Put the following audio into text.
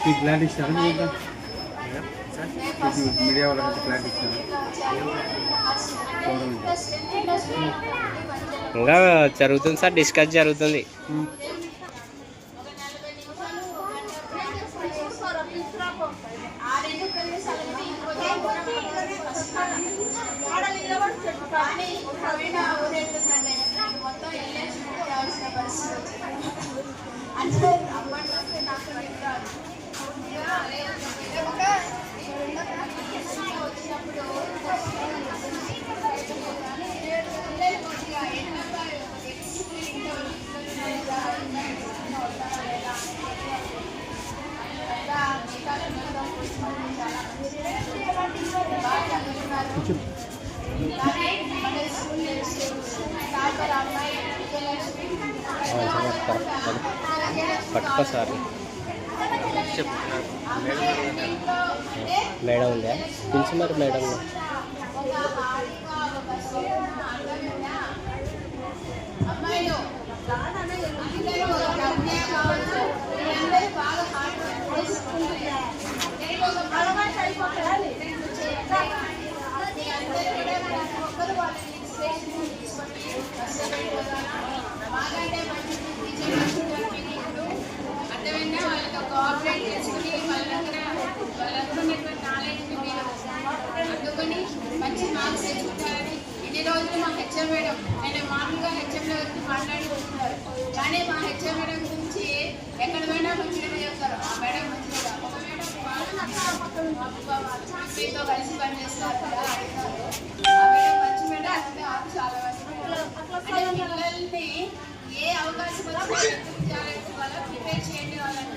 మీకు ప్లాంట్ ఇస్తాను మీడియా వాళ్ళకి ప్లాంట్ ఇస్తాను ఇంకా జరుగుతుంది సార్, డిస్కస్ జరుగుతుంది. పట్టుకో సార్. మేడం ఉందా పిలిచి మరి మేడం మంచి మార్క్స్ తెచ్చుకుంటారని ఇన్ని రోజులు మా హెచ్ఎం మేడం నేను మామూలుగా హెచ్ఎం గురించి మాట్లాడుకుంటున్నారు, కానీ మా హెచ్ఎం మేడం గురించి ఎక్కడ పోయినా మంచిగా చెప్తారు. ఆ మేడం మంచిగా ఒక మేడం మీతో కలిసి పనిచేస్తారు కదా, ఆ మేడం మంచి మేడం అంటే చాలా మంచి పిల్లల్ని ఏ అవకాశం వచ్చినా వాళ్ళకి ప్రిపేర్ చేయండి వాళ్ళని